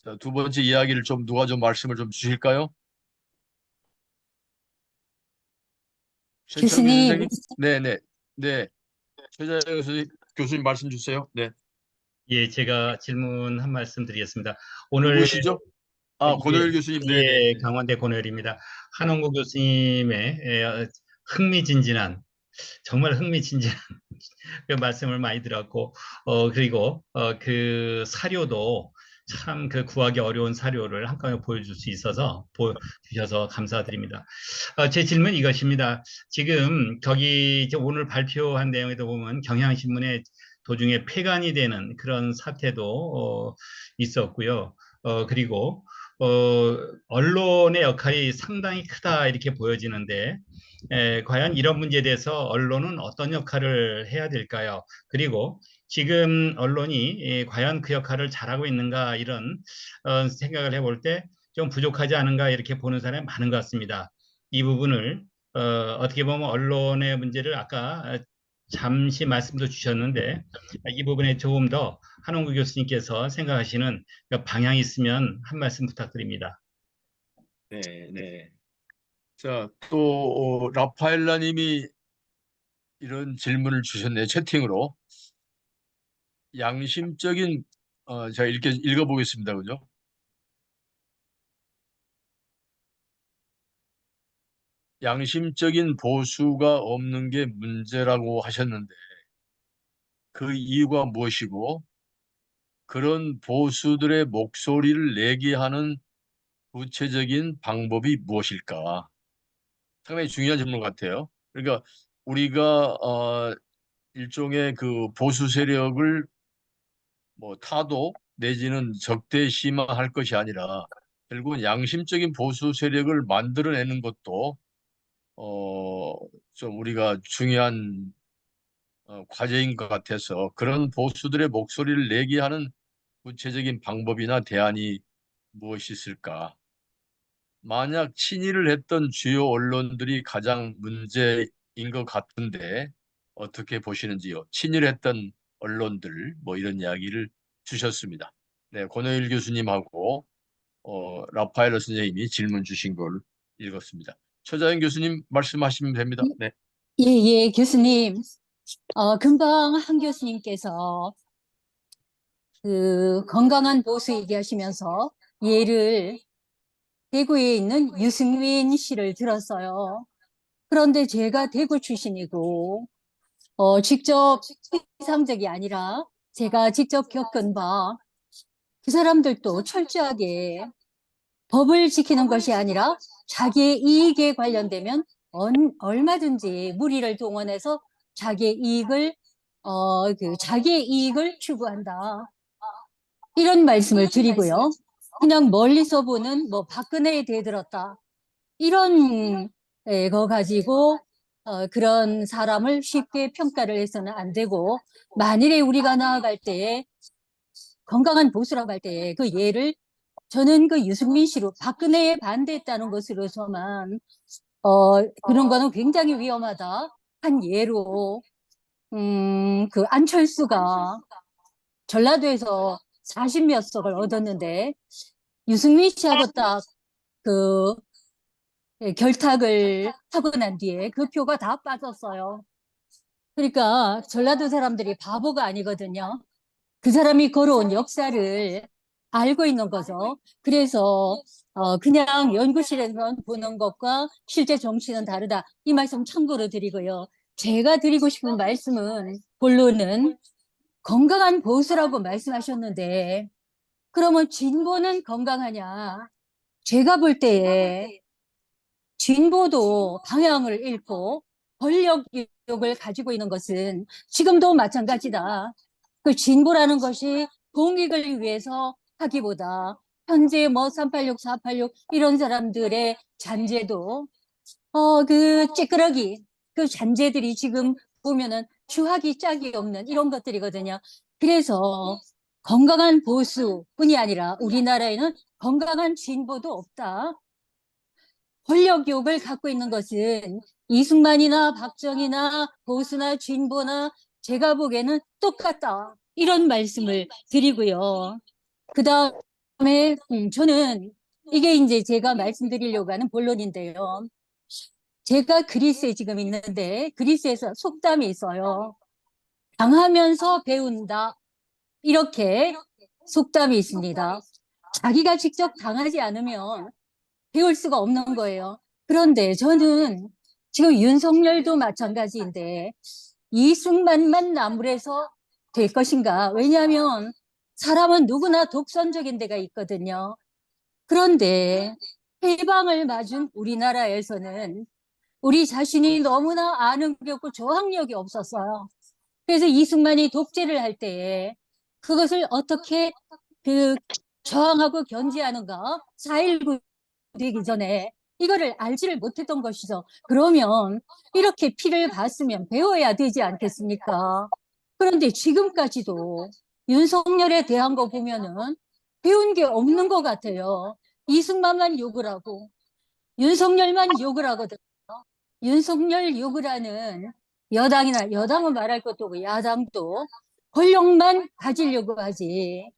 자, 두 번째 이야기를 좀 누가 좀 말씀을 좀 주실까요? 최창규 교수님, 선생님? 네, 네, 네. 최자영 교수님 말씀 주세요. 네. 예, 제가 질문 한 말씀 드리겠습니다. 오늘 누구시죠? 아, 예, 권오열 교수님. 네, 네, 예, 네. 강원대 권오열입니다. 한홍구 교수님의 흥미진진한 정말 흥미진진한 그 말씀을 많이 들었고, 그리고 그 사료도 참 그 구하기 어려운 사료를 한꺼번에 보여줄 수 있어서 보여주셔서 감사드립니다. 제 질문 이것입니다. 지금 저기 이제 오늘 발표한 내용에도 보면 경향신문에 도중에 폐간이 되는 그런 사태도 있었고요. 그리고 어, 언론의 역할이 상당히 크다 이렇게 보여지는데 과연 이런 문제에 대해서 언론은 어떤 역할을 해야 될까요? 그리고 지금 언론이 과연 그 역할을 잘하고 있는가 이런 생각을 해볼 때 좀 부족하지 않은가 이렇게 보는 사람이 많은 것 같습니다. 이 부분을 어떻게 보면 언론의 문제를 아까 잠시 말씀도 주셨는데 이 부분에 조금 더 한홍구 교수님께서 생각하시는 그 방향이 있으면 한 말씀 부탁드립니다. 네, 네. 자, 또 라파엘라 님이 이런 질문을 주셨네요. 채팅으로. 양심적인 제가 읽어보겠습니다. 그죠? 양심적인 보수가 없는 게 문제라고 하셨는데 그 이유가 무엇이고 그런 보수들의 목소리를 내게 하는 구체적인 방법이 무엇일까? 상당히 중요한 질문 같아요. 그러니까 우리가 일종의 그 보수 세력을 뭐 타도 내지는 적대시망할 것이 아니라 결국은 양심적인 보수 세력을 만들어내는 것도 어, 좀 우리가 중요한 과제인 것 같아서 그런 보수들의 목소리를 내게 하는 구체적인 방법이나 대안이 무엇이 있을까? 만약 친일을 했던 주요 언론들이 가장 문제인 것 같은데 어떻게 보시는지요? 친일했던 언론들 뭐 이런 이야기를 주셨습니다. 네, 권오일 교수님하고 라파엘로 선생님이 질문 주신 걸 읽었습니다. 최자연 교수님 말씀하시면 됩니다. 네. 예, 예, 교수님. 금방 한 교수님께서 그 건강한 보수 얘기하시면서 예를 대구에 있는 유승민 씨를 들었어요. 그런데 제가 대구 출신이고, 직접 이상적이 아니라 제가 직접 겪은 바, 그 사람들도 철저하게 법을 지키는 것이 아니라 자기의 이익에 관련되면 얼마든지 무리를 동원해서 자기의 이익을 자기의 이익을 추구한다. 이런 말씀을 드리고요. 그냥 멀리서 보는 뭐 박근혜에 대들었다. 이런 거 가지고 그런 사람을 쉽게 평가를 해서는 안 되고, 만일에 우리가 나아갈 때에 건강한 보수라고 할 때에 그 예를 저는 그 유승민 씨로 박근혜에 반대했다는 것으로서만 그런 거는 굉장히 위험하다 한 예로 그 안철수가 전라도에서 40몇 석을 얻었는데 유승민 씨하고 딱 그 결탁을 하고 난 뒤에 그 표가 다 빠졌어요. 그러니까 전라도 사람들이 바보가 아니거든요. 그 사람이 걸어온 역사를 알고 있는 거죠. 그래서 그냥 연구실에서 보는 것과 실제 정치는 다르다. 이 말씀 참고로 드리고요. 제가 드리고 싶은 말씀은 본론은 건강한 보수라고 말씀하셨는데 그러면 진보는 건강하냐? 제가 볼 때에 진보도 방향을 잃고 권력욕을 가지고 있는 것은 지금도 마찬가지다. 그 진보라는 것이 공익을 위해서 하기보다 현재 뭐 386, 486 이런 사람들의 잔재도 그 찌끄러기 그 잔재들이 지금 보면은 추하기 짝이 없는 이런 것들이거든요. 그래서 건강한 보수뿐이 아니라 우리나라에는 건강한 진보도 없다. 권력욕을 갖고 있는 것은 이승만이나 박정희나 보수나 진보나 제가 보기에는 똑같다. 이런 말씀을 드리고요. 그 다음 그다음에 저는 이게 이제 제가 말씀드리려고 하는 본론인데요. 제가 그리스에 지금 있는데 그리스에서 속담이 있어요. 당하면서 배운다. 이렇게 속담이 있습니다. 자기가 직접 당하지 않으면 배울 수가 없는 거예요. 그런데 저는 지금 윤석열도 마찬가지인데 이승만만 나무래서 될 것인가? 왜냐하면 사람은 누구나 독선적인 데가 있거든요. 그런데 해방을 맞은 우리나라에서는 우리 자신이 너무나 아는 게 없고 저항력이 없었어요. 그래서 이승만이 독재를 할 때에 그것을 어떻게 그 저항하고 견제하는가? 4.19 되기 전에 이거를 알지를 못했던 것이죠. 그러면 이렇게 피를 봤으면 배워야 되지 않겠습니까? 그런데 지금까지도 윤석열에 대한 거 보면은 배운 게 없는 것 같아요. 이승만만 욕을 하고 윤석열만 욕을 하거든요. 윤석열 욕을 하는 여당이나 여당은 말할 것도 없고 야당도 권력만 가지려고 하지.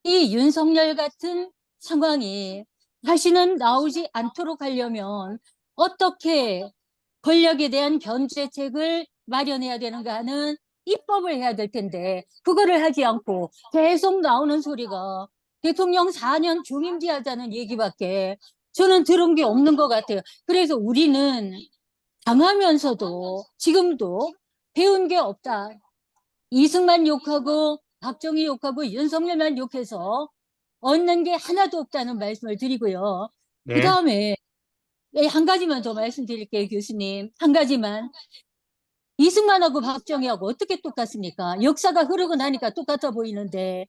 이 윤석열 같은 상황이 다시는 나오지 않도록 하려면 어떻게 권력에 대한 견제책을 마련해야 되는가 하는 입법을 해야 될 텐데 그거를 하지 않고 계속 나오는 소리가 대통령 4년 중임제하자는 얘기밖에 저는 들은 게 없는 것 같아요. 그래서 우리는 당하면서도 지금도 배운 게 없다. 이승만 욕하고 박정희 욕하고 윤석열만 욕해서 얻는 게 하나도 없다는 말씀을 드리고요. 그 네. 다음에 한 가지만 더 말씀드릴게요, 교수님. 한 가지만. 이승만하고 박정희하고 어떻게 똑같습니까? 역사가 흐르고 나니까 똑같아 보이는데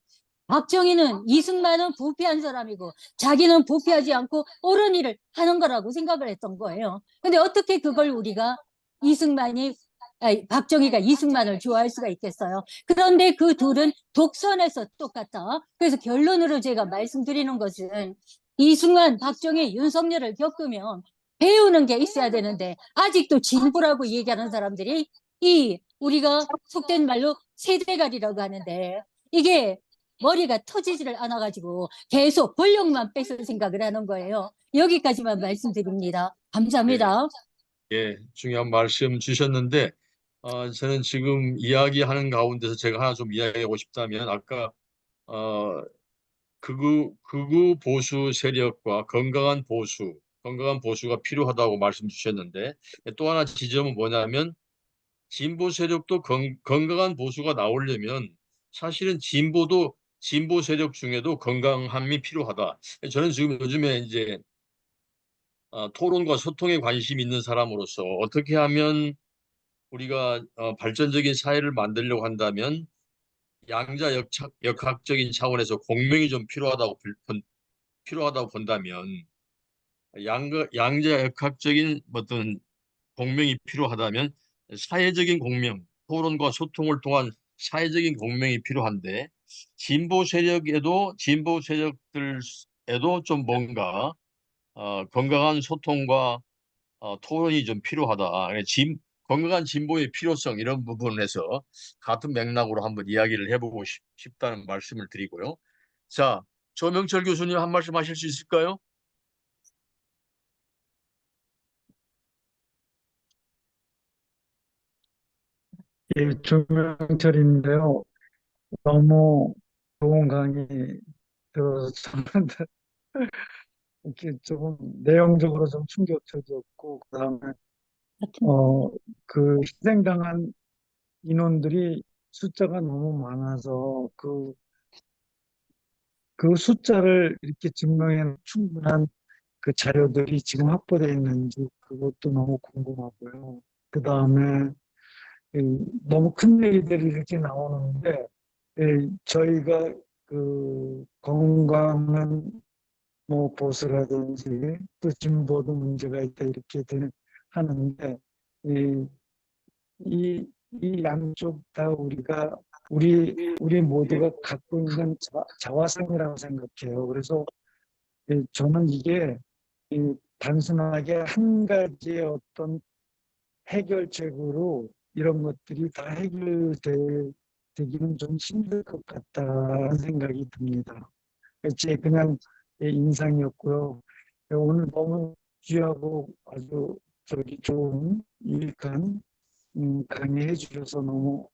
박정희는 이승만은 부패한 사람이고 자기는 부패하지 않고 옳은 일을 하는 거라고 생각을 했던 거예요. 근데 어떻게 그걸 우리가 박정희가 이승만을 좋아할 수가 있겠어요? 그런데 그 둘은 독선에서 똑같다. 그래서 결론으로 제가 말씀드리는 것은 이승만, 박정희, 윤석열을 겪으면 배우는 게 있어야 되는데 아직도 진보라고 얘기하는 사람들이 우리가 속된 말로 세대갈이라고 하는데 이게 머리가 터지지를 않아가지고 계속 권력만 뺏을 생각을 하는 거예요. 여기까지만 말씀드립니다. 감사합니다. 예, 중요한 말씀 주셨는데, 저는 지금 이야기하는 가운데서 제가 하나 좀 이야기하고 싶다면, 아까, 극우 보수 세력과 건강한 보수가 필요하다고 말씀 주셨는데, 또 하나 지점은 뭐냐면, 진보 세력도 건강한 보수가 나오려면, 사실은 진보 세력 중에도 건강함이 필요하다. 저는 지금 요즘에 이제 토론과 소통에 관심 있는 사람으로서 어떻게 하면 우리가 발전적인 사회를 만들려고 한다면 역학적인 차원에서 공명이 좀 필요하다고 본다면 양자 역학적인 어떤 공명이 필요하다면 사회적인 공명, 토론과 소통을 통한 사회적인 공명이 필요한데 진보 세력들에도 좀 뭔가 건강한 소통과 토론이 좀 필요하다. 건강한 진보의 필요성 이런 부분에서 같은 맥락으로 한번 이야기를 해보고 싶다는 말씀을 드리고요. 자, 조명철 교수님 한 말씀 하실 수 있을까요? 예, 조명철인데요. 너무 좋은 강의 들어서 저는 이렇게 조금 내용적으로 좀 충격적이었고, 그다음에 어, 그 희생당한 인원들이 숫자가 너무 많아서 그 숫자를 이렇게 증명해 충분한 그 자료들이 지금 확보되어 있는지 그것도 너무 궁금하고요. 그다음에 너무 큰 얘기들이 이렇게 나오는데 저희가 그 건강한 뭐 보수라든지 또 진보도 문제가 있다 이렇게 하는데 이, 이 양쪽 다 우리 모두가 갖고 있는 자화상이라고 생각해요. 그래서 저는 이게 단순하게 한 가지의 어떤 해결책으로 이런 것들이 다 해결되기는 좀 힘들 것 같다는 생각이 듭니다. 제 그냥 인상이었고요. 오늘 너무 귀하고 아주 좋은 유익한 강의해 주셔서 너무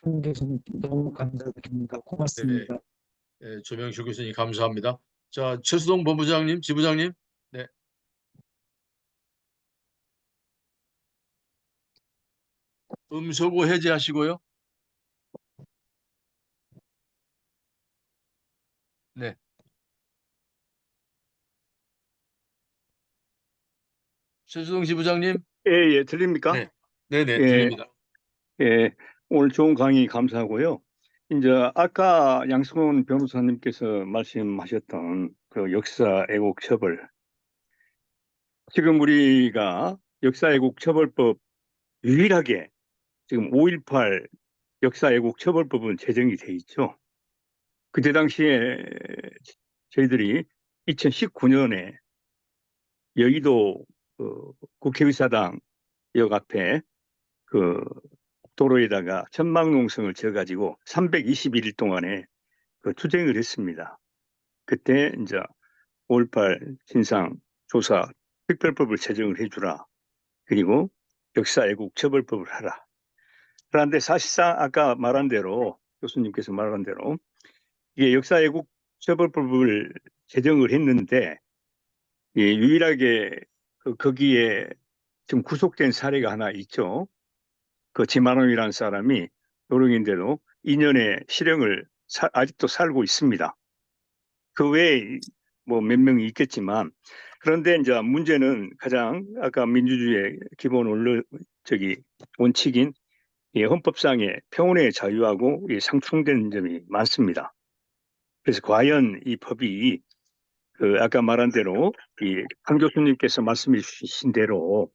한 교수님 너무 감사드립니다. 네, 고맙습니다. 조명실 교수님 감사합니다. 자, 최수동 본부장님, 지부장님. 네, 음소거 해제하시고요. 네, 최수동 지부장님. 예, 예, 들립니까? 네, 네네, 예, 들립니다. 예, 오늘 좋은 강의 감사하고요. 이제 아까 양승훈 변호사님께서 말씀하셨던 그 역사 애국 처벌. 지금 우리가 역사 애국 처벌법 유일하게 지금 5.18 역사 애국 처벌법은 제정이 돼 있죠. 그때 당시에 저희들이 2019년에 여의도 국회의사당 역 앞에 그 도로에다가 천막농성을 지어가지고 321일 동안에 그 투쟁을 했습니다. 그때 이제 5.18 진상 조사 특별법을 제정을 해주라. 그리고 역사 애국 처벌법을 하라. 그런데 사실상 아까 말한 대로 교수님께서 말한 대로 이게 역사 애국 처벌법을 제정을 했는데 유일하게 거기에 지금 구속된 사례가 하나 있죠. 그 지만원이라는 사람이 노령인데도 2년의 실형을 아직도 살고 있습니다. 그 외에 뭐 몇 명이 있겠지만, 그런데 이제 문제는 가장 아까 민주주의의 기본 원칙인 이 헌법상의 평온의 자유하고 상충되는 점이 많습니다. 그래서 과연 이 법이 그 아까 말한 대로 이 한 교수님께서 말씀해 주신 대로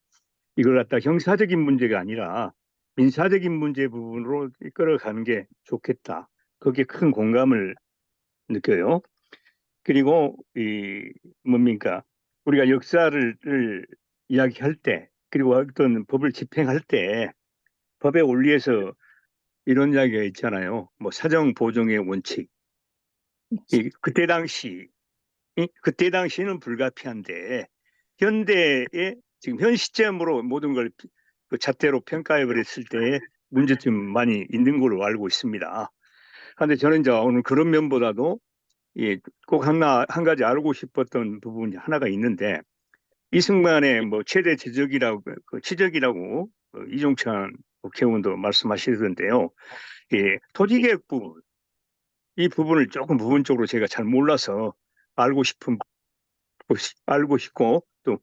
이걸 갖다 형사적인 문제가 아니라 민사적인 문제 부분으로 끌어가는 게 좋겠다. 거기에 큰 공감을 느껴요. 그리고 이 뭡니까? 우리가 역사를 이야기할 때 그리고 어떤 법을 집행할 때 법의 원리에서 이런 이야기가 있잖아요. 뭐 사정 보정의 원칙. 그때 당시는 불가피한데 현대에 지금 현 시점으로 모든 걸그 잣대로 평가해 버렸을 때 문제점 많이 있는 걸로 알고 있습니다. 그런데 저는 이제 오늘 그런 면보다도 꼭 한 가지 알고 싶었던 부분이 하나가 있는데 이승만의 뭐 최대 지적이라고 이종찬 국회의원도 말씀하시던데요. 토지개혁 부분, 이 부분을 조금 부분적으로 제가 잘 몰라서 알고 싶고 또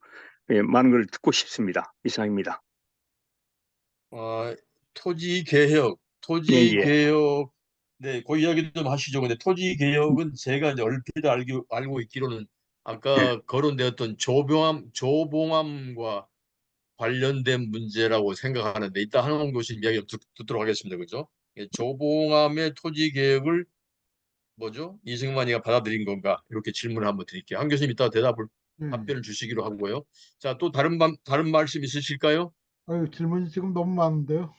많은 걸 듣고 싶습니다. 이상입니다. 토지 개혁, 예, 예. 네, 그 이야기 좀 하시죠. 근데 토지 개혁은 제가 이제 얼핏 알고 있기로는 예. 아까 거론되었던 조봉암과 관련된 문제라고 생각하는데 이따 한홍 교수님 이야기 좀 듣도록 하겠습니다. 그죠? 조봉암의 토지 개혁을 뭐죠? 이승만이가 받아들인 건가? 이렇게 질문을 한번 드릴게요. 한 교수님 이따 네. 답변을 주시기로 하고요. 자, 또 다른 말씀 있으실까요? 아유, 질문이 지금 너무 많은데요.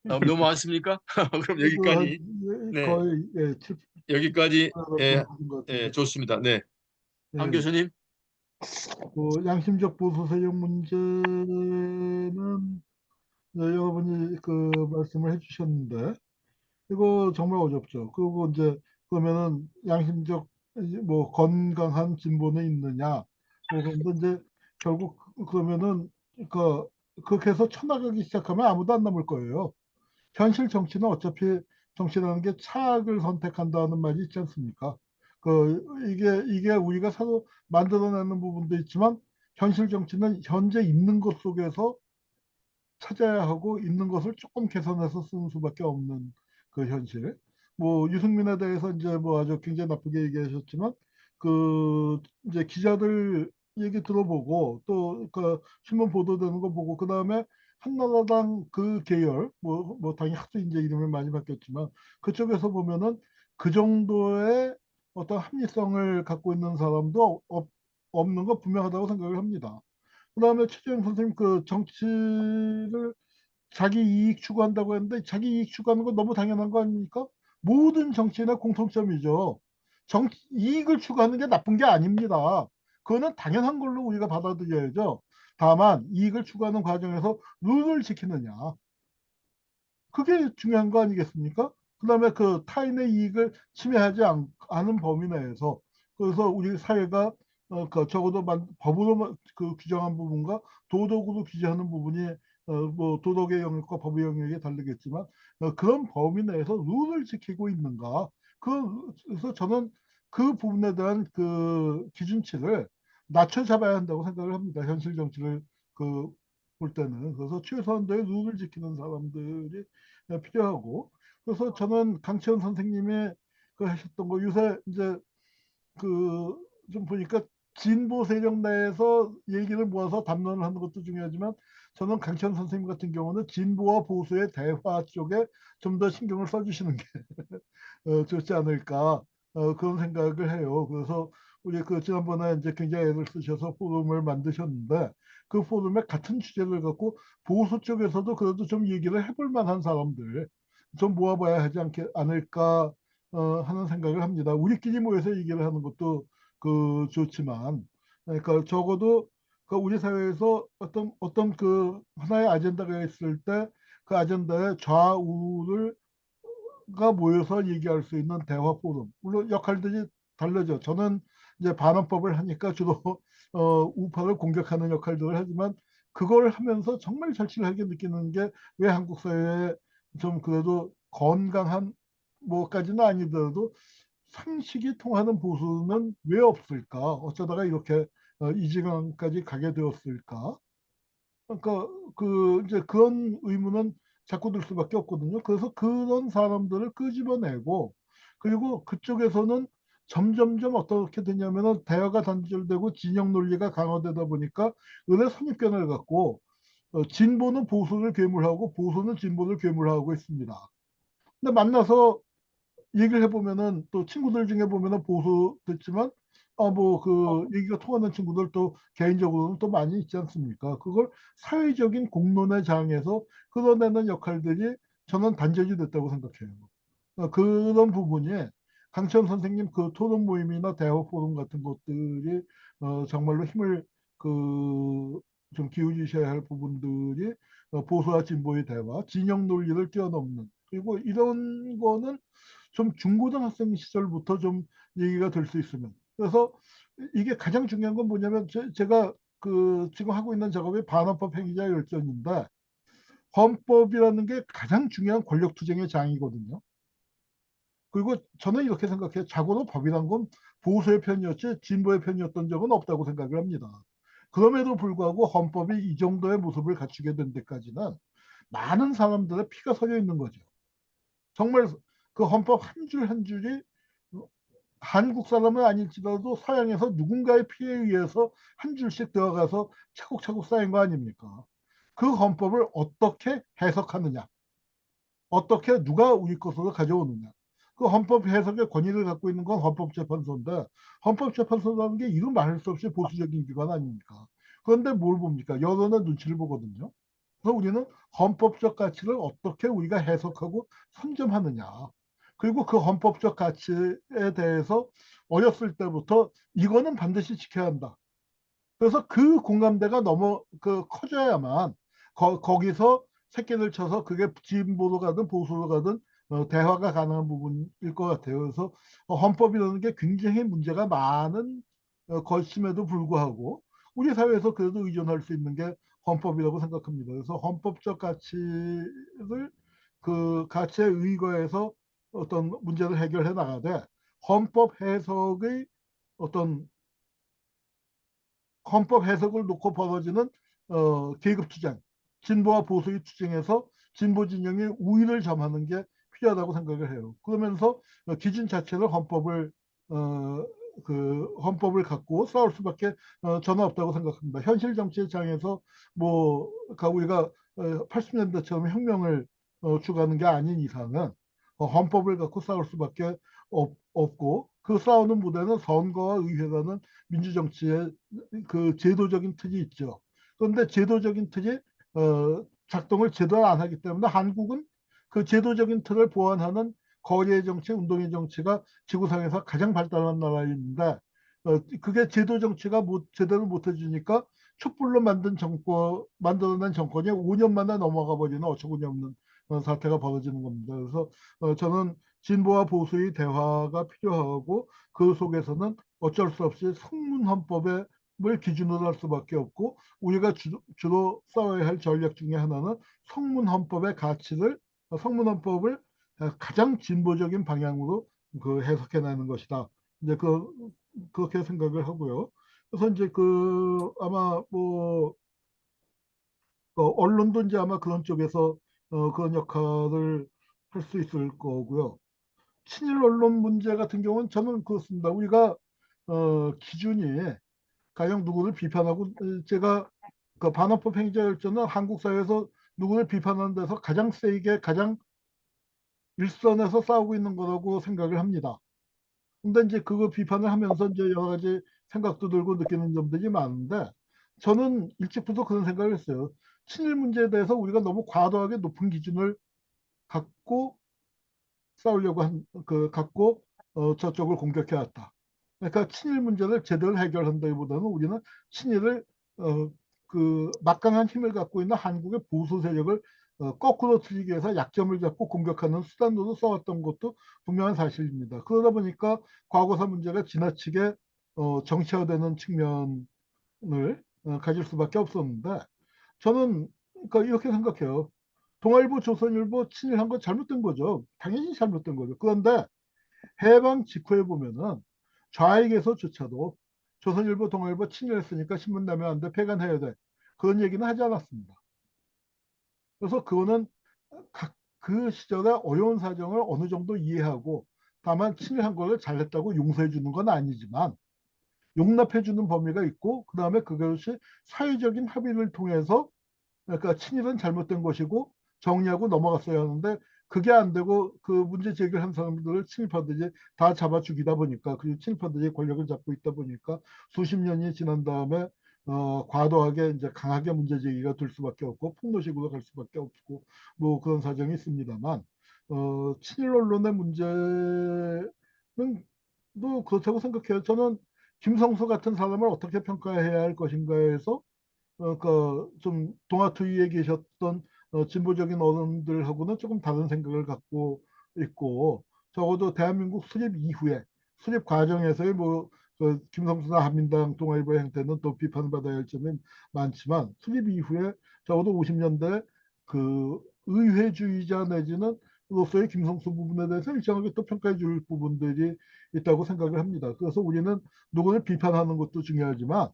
너무 많습니까? 그럼 그래도 여기까지. 네, 거의 7, 여기까지. 예, 하는 것 같은데. 좋습니다. 네, 한 예, 교수님. 그 양심적 보수 세력 문제는 여러분이 그 말씀을 해주셨는데 이거 정말 어렵죠. 그리고 이제 그러면은 양심적 뭐 건강한 진보는 있느냐? 뭐 그런데 이제 결국 그러면은 그 그렇게 해서 쳐나가기 시작하면 아무도 안 남을 거예요. 현실 정치는 어차피 정치라는 게 차악을 선택한다는 말이 있지 않습니까? 이게 우리가 서로 만들어내는 부분도 있지만 현실 정치는 현재 있는 것 속에서 찾아야 하고 있는 것을 조금 개선해서 쓰는 수밖에 없는 그 현실. 뭐 유승민에 대해서 이제 뭐 아주 굉장히 나쁘게 얘기하셨지만 그 이제 기자들 얘기 들어보고 또 그 신문 보도되는 거 보고 그 다음에 한나라당 그 계열 뭐 당연히 하도 이제 이름을 많이 바뀌었지만 그쪽에서 보면은 그 정도의 어떤 합리성을 갖고 있는 사람도 없는 거 분명하다고 생각을 합니다. 그다음에 최재형 선생님 그 정치를 자기 이익 추구한다고 했는데 자기 이익 추구하는 건 너무 당연한 거 아닙니까? 모든 정치인의 공통점이죠. 이익을 추구하는 게 나쁜 게 아닙니다. 그거는 당연한 걸로 우리가 받아들여야죠. 다만 이익을 추구하는 과정에서 룰을 지키느냐. 그게 중요한 거 아니겠습니까? 그다음에 그 타인의 이익을 침해하지 않은 범위 내에서 그래서 우리 사회가 그 적어도 법으로 그 규정한 부분과 도덕으로 규정하는 부분이 뭐 도덕의 영역과 법의 영역이 다르겠지만 그런 범위 내에서 룰을 지키고 있는가? 그래서 저는 그 부분에 대한 그 기준치를 낮춰 잡아야 한다고 생각을 합니다. 현실 정치를 그 볼 때는. 그래서 최소한도의 룰을 지키는 사람들이 필요하고 그래서 저는 강채원 선생님의 그 하셨던 거 요새 이제 그 좀 보니까 진보 세력 내에서 얘기를 모아서 담론을 하는 것도 중요하지만 저는 강채원 선생님 같은 경우는 진보와 보수의 대화 쪽에 좀 더 신경을 써주시는 게 좋지 않을까 그런 생각을 해요. 그래서 우리 그 지난번에 이제 굉장히 애를 쓰셔서 포럼을 만드셨는데 그 포럼에 같은 주제를 갖고 보수 쪽에서도 그래도 좀 얘기를 해볼 만한 사람들 좀 모아봐야 하지 않을까 하는 생각을 합니다. 우리끼리 모여서 얘기를 하는 것도 그 좋지만 그러니까 적어도 그 우리 사회에서 어떤 그 하나의 아젠다가 있을 때 그 아젠다의 좌우를 가 모여서 얘기할 수 있는 대화 포럼. 물론 역할들이 다르죠. 저는 이제 반환법을 하니까 주로 우파를 공격하는 역할들을 하지만 그걸 하면서 정말 절실하게 느끼는 게 왜 한국 사회에 좀 그래도 건강한 뭐까지는 아니더라도 상식이 통하는 보수는 왜 없을까? 어쩌다가 이렇게 이 지경까지 가게 되었을까? 그러니까 그 이제 그런 의문은 자꾸 들 수밖에 없거든요. 그래서 그런 사람들을 끄집어내고 그리고 그쪽에서는 점점점 어떻게 되냐면은 대화가 단절되고 진영 논리가 강화되다 보니까 은의 선입견을 갖고 진보는 보수를 괴물하고 보수는 진보를 괴물하고 있습니다. 근데 만나서 얘기를 해보면은 또 친구들 중에 보면은 보수 듣지만 뭐 그 얘기가 통하는 친구들 또 개인적으로는 또 많이 있지 않습니까? 그걸 사회적인 공론의 장에서 끌어내는 역할들이 저는 단절이 됐다고 생각해요. 그런 부분이 강천 선생님 그 토론 모임이나 대화 포럼 같은 것들이 정말로 힘을 그 좀 기울이셔야 할 부분들이 보수와 진보의 대화, 진영 논리를 뛰어넘는 그리고 이런 거는 좀 중고등학생 시절부터 좀 얘기가 될 수 있으면 그래서 이게 가장 중요한 건 뭐냐면 제가 그 지금 하고 있는 작업이 반헌법 행위자 열전인데 헌법이라는 게 가장 중요한 권력투쟁의 장이거든요. 그리고 저는 이렇게 생각해요. 자고로 법이란 건 보수의 편이었지 진보의 편이었던 적은 없다고 생각을 합니다. 그럼에도 불구하고 헌법이 이 정도의 모습을 갖추게 된 데까지는 많은 사람들의 피가 서려 있는 거죠. 정말 그 헌법 한 줄 한 줄이 한국 사람은 아닐지라도 서양에서 누군가의 피에 의해서 한 줄씩 들어가서 차곡차곡 쌓인 거 아닙니까? 그 헌법을 어떻게 해석하느냐, 어떻게 누가 우리 것으로 가져오느냐. 그 헌법 해석의 권위를 갖고 있는 건 헌법재판소인데 헌법재판소라는 게 이루 말할 수 없이 보수적인 기관 아닙니까? 그런데 뭘 봅니까? 여론의 눈치를 보거든요. 그래서 우리는 헌법적 가치를 어떻게 우리가 해석하고 선점하느냐. 그리고 그 헌법적 가치에 대해서 어렸을 때부터 이거는 반드시 지켜야 한다. 그래서 그 공감대가 너무 그 커져야만 거기서 새끼를 쳐서 그게 진보로 가든 보수로 가든 대화가 가능한 부분일 것 같아요. 그래서 헌법이라는 게 굉장히 문제가 많은 것임에도 불구하고 우리 사회에서 그래도 의존할 수 있는 게 헌법이라고 생각합니다. 그래서 헌법적 가치를 그 가치에 의거해서 어떤 문제를 해결해 나가되 헌법 해석의 어떤 헌법 해석을 놓고 벌어지는 계급 투쟁, 진보와 보수의 투쟁에서 진보 진영이 우위를 점하는 게 필요하다고 생각을 해요. 그러면서 기준 자체를 어, 헌법을 갖고 싸울 수밖에 저는 없다고 생각합니다. 현실 정치의 장에서 뭐 우리가 80년대처럼 혁명을 추구하는 게 아닌 이상은 헌법을 갖고 싸울 수밖에 없고 그 싸우는 무대는 선거와 의회라는 민주정치의 그 제도적인 틀이 있죠. 그런데 제도적인 틀이 작동을 제대로 안 하기 때문에 한국은 그 제도적인 틀을 보완하는 거리의 정치, 운동의 정치가 지구상에서 가장 발달한 나라인데 그게 제도 정치가 제대로 못 해주니까 촛불로 만들어낸 정권이 5년 만에 넘어가 버리는 어처구니 없는 사태가 벌어지는 겁니다. 그래서 저는 진보와 보수의 대화가 필요하고 그 속에서는 어쩔 수 없이 성문헌법을 기준으로 할 수밖에 없고 우리가 주로 싸워야 할 전략 중에 하나는 성문헌법의 가치를 성문헌법을 가장 진보적인 방향으로 해석해내는 것이다. 이제 그렇게 생각을 하고요. 그래서 이제 아마 뭐 언론도 이제 아마 그런 쪽에서 그런 역할을 할 수 있을 거고요. 친일 언론 문제 같은 경우는 저는 그렇습니다. 우리가 기준이 가령 누구를 비판하고 제가 그 반헌법 행정절차는 한국 사회에서 누구를 비판하는 데서 가장 세게 가장 일선에서 싸우고 있는 거라고 생각을 합니다. 근데 이제 그거 비판을 하면서 이제 여러 가지 생각도 들고 느끼는 점들이 많은데 저는 일찍부터 그런 생각을 했어요. 친일 문제에 대해서 우리가 너무 과도하게 높은 기준을 갖고 싸우려고 갖고 저쪽을 공격해 왔다. 그러니까 친일 문제를 제대로 해결한다기보다는 우리는 친일을 어, 막강한 힘을 갖고 있는 한국의 보수 세력을 거꾸로 틀리기 위해서 약점을 잡고 공격하는 수단으로 써왔던 것도 분명한 사실입니다. 그러다 보니까 과거사 문제가 지나치게 정치화되는 측면을 가질 수밖에 없었는데 저는 그러니까 이렇게 생각해요. 동아일보, 조선일보 친일한 건 잘못된 거죠. 당연히 잘못된 거죠. 그런데 해방 직후에 보면은 좌익에서조차도 조선일보, 동아일보 친일했으니까 신문 내면 안 돼, 폐간해야 돼. 그런 얘기는 하지 않았습니다. 그래서 그거는 그 시절의 어려운 사정을 어느 정도 이해하고 다만 친일한 거를 잘했다고 용서해 주는 건 아니지만 용납해 주는 범위가 있고 그 다음에 그것이 사회적인 합의를 통해서 그러니까 친일은 잘못된 것이고 정리하고 넘어갔어야 하는데 그게 안 되고 그 문제 제기를 한 사람들을 친일파들이 다 잡아 죽이다 보니까 그리고 친일파들이 권력을 잡고 있다 보니까 수십 년이 지난 다음에 과도하게 이제 강하게 문제 제기가 될 수밖에 없고 폭로식으로 갈 수밖에 없고 뭐 그런 사정이 있습니다만 친일 언론의 문제는 또 그렇다고 생각해요. 저는 김성수 같은 사람을 어떻게 평가해야 할 것인가에서 좀 동아투위에 계셨던 진보적인 어른들하고는 조금 다른 생각을 갖고 있고 적어도 대한민국 수립 이후에 수립 과정에서의 김성수나 한민당 동아일보의 행태는 또 비판받아야 할 점이 많지만 수립 이후에 적어도 50년대 의회주의자 내지는 로서의 김성수 부분에 대해서 일정하게 또 평가해 줄 부분들이 있다고 생각을 합니다. 그래서 우리는 누구를 비판하는 것도 중요하지만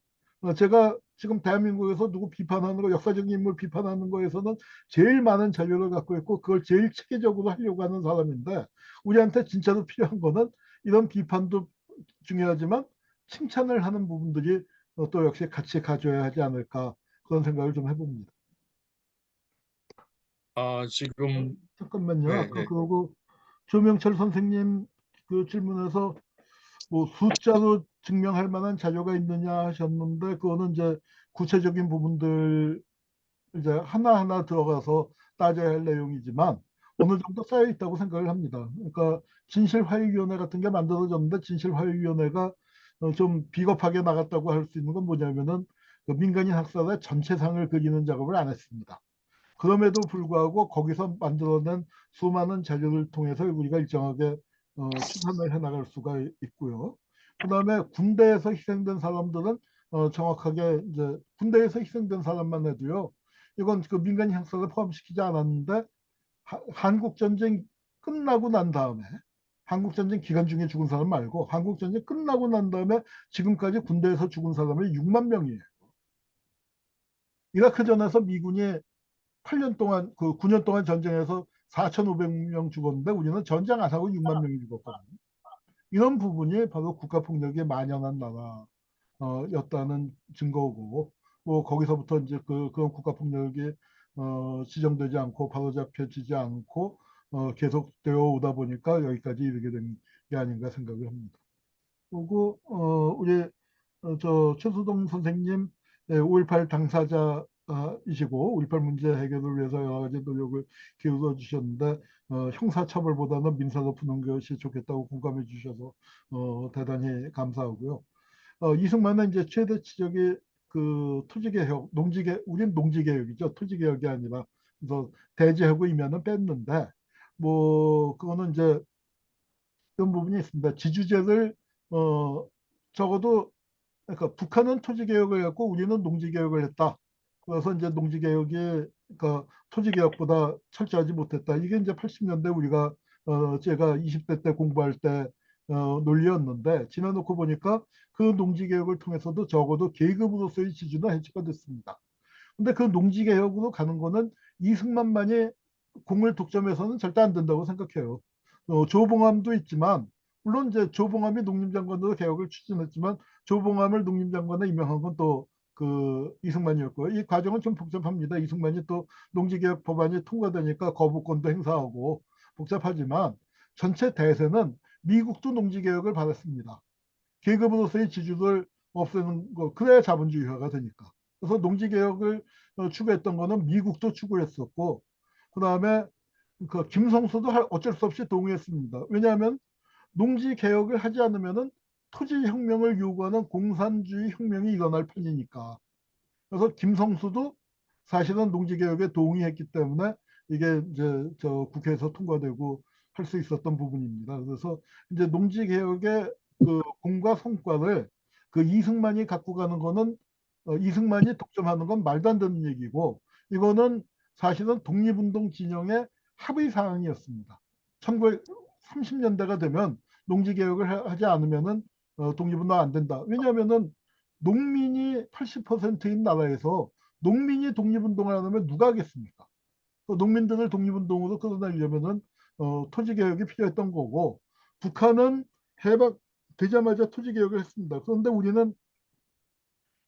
제가 지금 대한민국에서 누구 비판하는 거, 역사적인 인물 비판하는 거에서는 제일 많은 자료를 갖고 있고 그걸 제일 체계적으로 하려고 하는 사람인데 우리한테 진짜로 필요한 거는 이런 비판도 중요하지만 칭찬을 하는 부분들이 또 역시 같이 가져야 하지 않을까 그런 생각을 좀 해봅니다. 지금 잠깐만요. 네, 아까 네. 그러고 조명철 선생님 그 질문에서 뭐 숫자로 증명할 만한 자료가 있느냐 하셨는데 그거는 이제 구체적인 부분들 이제 하나하나 들어가서 따져야 할 내용이지만 어느 정도 쌓여 있다고 생각을 합니다. 그러니까 진실화해위원회 같은 게 만들어졌는데 진실화해위원회가 좀 비겁하게 나갔다고 할 수 있는 건 뭐냐면은 그 민간인 학살의 전체상을 그리는 작업을 안 했습니다. 그럼에도 불구하고 거기서 만들어낸 수많은 자료를 통해서 우리가 일정하게 추산을 해나갈 수가 있고요. 그 다음에 군대에서 희생된 사람들은 정확하게 이제 군대에서 희생된 사람만 해도요. 이건 그 민간 형사를 포함시키지 않았는데 한국전쟁 끝나고 난 다음에 한국전쟁 기간 중에 죽은 사람 말고 한국전쟁 끝나고 난 다음에 지금까지 군대에서 죽은 사람이 6만 명이에요. 이라크전에서 미군이 8년 동안 9년 동안 전쟁에서 4,500명 죽었는데 우리는 전쟁 안 하고 6만 명이 죽었거든요. 이런 부분이 바로 국가폭력이 만연한 나라였다는 증거고 뭐 거기서부터 이제 그런 국가폭력이 지정되지 않고 바로잡혀지지 않고 계속되어 오다 보니까 여기까지 이르게 된 게 아닌가 생각을 합니다. 그리고 우리 저 최수동 선생님 5.18 당사자 이시고 5.18 문제 해결을 위해서 여러 가지 노력을 기울여 주셨는데 형사처벌보다는 민사로 푸는 것이 좋겠다고 공감해 주셔서 대단히 감사하고요. 이승만은 이제 최대 지적이 그 토지개혁, 우린 농지개혁이죠. 토지개혁이 아니라. 그래서 대제하고 이면은 뺐는데, 뭐, 그거는 이제 그런 부분이 있습니다. 지주제를, 적어도, 그러니까 북한은 토지개혁을 했고 우리는 농지개혁을 했다. 그래서 이제 농지개혁이, 그러니까 토지개혁보다 철저하지 못했다. 이게 이제 80년대 우리가, 제가 20대 때 공부할 때, 논리였는데, 지나놓고 보니까 그 농지개혁을 통해서도 적어도 계급으로서의 지주는 해체가 됐습니다. 근데 그 농지개혁으로 가는 거는 이승만만이 공을 독점해서는 절대 안 된다고 생각해요. 조봉암도 있지만, 물론 이제 조봉암이 농림장관으로 개혁을 추진했지만, 조봉암을 농림장관에 임명한 건 또 그 이승만이었고요. 이 과정은 좀 복잡합니다. 이승만이 또 농지개혁 법안이 통과되니까 거부권도 행사하고 복잡하지만, 전체 대세는 미국도 농지개혁을 받았습니다. 계급으로서의 지주를 없애는 거, 그래야 자본주의화가 되니까. 그래서 농지개혁을 추구했던 거는 미국도 추구했었고, 그 다음에 그 김성수도 어쩔 수 없이 동의했습니다. 왜냐하면 농지개혁을 하지 않으면은 토지혁명을 요구하는 공산주의 혁명이 일어날 판이니까. 그래서 김성수도 사실은 농지개혁에 동의했기 때문에 이게 이제 저 국회에서 통과되고 할 수 있었던 부분입니다. 그래서 이제 농지개혁의 그 공과 성과를 그 이승만이 갖고 가는 거는 이승만이 독점하는 건 말도 안 되는 얘기고, 이거는 사실은 독립운동 진영의 합의 사항이었습니다. 1930년대가 되면 농지개혁을 하지 않으면은 독립운동 안 된다. 왜냐하면은 농민이 80%인 나라에서 농민이 독립운동을 안 하면 누가 하겠습니까? 농민들을 독립운동으로 끌어내려면은 토지개혁이 필요했던 거고, 북한은 해방되자마자 토지개혁을 했습니다. 그런데 우리는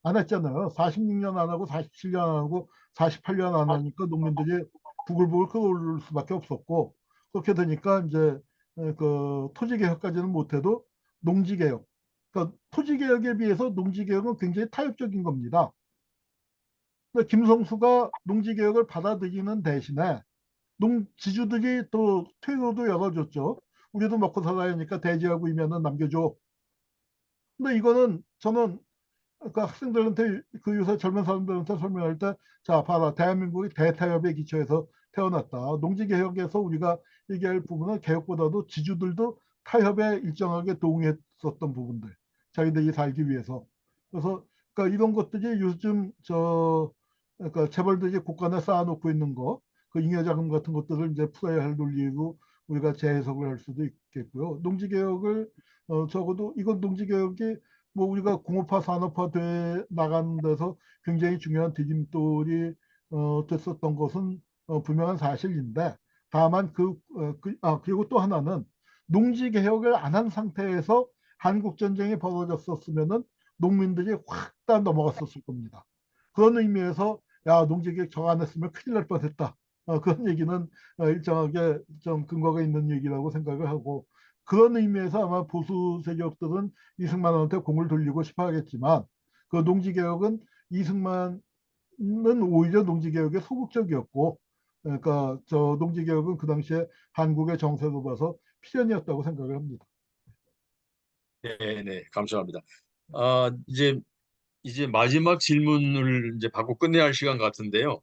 안 했잖아요. 46년 안 하고 47년 안 하고 48년 안 하니까 농민들이 부글부글 끓어오를 수밖에 없었고, 그렇게 되니까 이제 그 토지개혁까지는 못해도 농지개혁, 그러니까 토지개혁에 비해서 농지개혁은 굉장히 타협적인 겁니다. 근데 김성수가 농지개혁을 받아들이는 대신에 지주들이 또 퇴로도 열어줬죠. 우리도 먹고 살아야 하니까 대지하고 이면은 남겨줘. 근데 이거는 저는 그 학생들한테, 그 요새 젊은 사람들한테 설명할 때, 자, 봐라. 대한민국이 대타협에 기초해서 태어났다. 농지개혁에서 우리가 얘기할 부분은 개혁보다도 지주들도 타협에 일정하게 동의했었던 부분들. 자기들이 살기 위해서. 그래서 그러니까 이런 것들이 요즘 그러니까 재벌들이 곳간에 쌓아놓고 있는 거, 그 잉여자금 같은 것들을 이제 풀어야 할 논리로 우리가 재해석을 할 수도 있겠고요. 농지개혁을 적어도 이건 농지개혁이 뭐 우리가 공업화 산업화 돼 나가는 데서 굉장히 중요한 디딤돌이 됐었던 것은 분명한 사실인데, 다만 그리고 또 하나는 농지 개혁을 안 한 상태에서 한국 전쟁이 벌어졌었으면은 농민들이 확 다 넘어갔었을 겁니다. 그런 의미에서 야, 농지 개혁 저거 안 했으면 큰일 날 뻔했다. 그런 얘기는 일정하게 좀 근거가 있는 얘기라고 생각을 하고, 그런 의미에서 아마 보수 세력들은 이승만한테 공을 돌리고 싶어 하겠지만, 그 농지개혁은 이승만은 오히려 농지개혁에 소극적이었고, 그러니까 저 농지개혁은 그 당시에 한국의 정세로 봐서 필연이었다고 생각을 합니다. 네, 네, 감사합니다. 이제 마지막 질문을 이제 받고 끝내야 할 시간 같은데요.